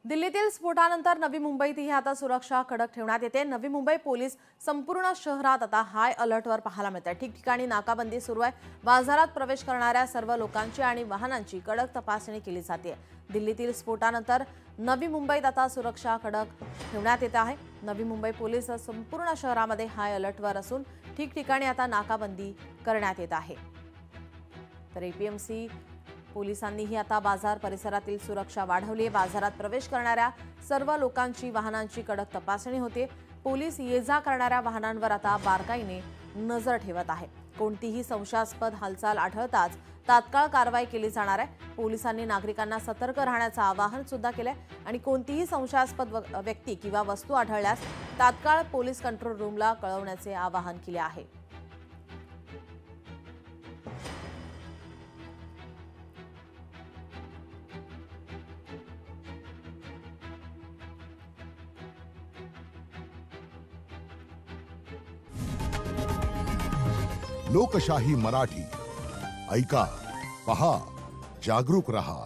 दिल्लीतील स्फोटानंतर नवी मुंबईतही आता सुरक्षा कडक ठेवण्यात येते। नवी मुंबई पोलीस संपूर्ण शहरात आता हाय अलर्टवर पाहायला मिळतात। ठिकठिकाणी नाकाबंदी सुरू आहे। बाजारात प्रवेश करणाऱ्या सर्व लोकांची आणि वाहनांची कडक तपासणी केली जाते। दिल्लीतील स्फोटानंतर नवी मुंबईत आता सुरक्षा कडक ठेवण्यात येत आहे। नवी मुंबई पोलीस संपूर्ण शहरामध्ये हाय अलर्टवर असून ठिकठिकाणी आता नाकाबंदी करण्यात येत आहे। तर एपीएमसी पोलिसांनीही आता बाजार परिसरातील सुरक्षा वाढवली आहे। बाजारात प्रवेश करणाऱ्या सर्व लोकांची वाहनांची कडक तपासणी होते। पोलीस ये-जा करणाऱ्या वाहनांवर आता बारकाईने नजर ठेवत आहे। कोणतीही संशयास्पद हालचाल आढळताच तात्काळ कारवाई केली जाणार आहे। पोलिसांनी नागरिकांना सतर्क राहण्याचं आवाहन सुद्धा केलंय आणि कोणतीही संशयास्पद व्यक्ती किंवा वस्तू आढळल्यास तात्काळ पोलीस कंट्रोल रूमला कळवण्याचे आवाहन केले आहे। लोकशाही मराठी ऐका, पहा, जागरूक रहा।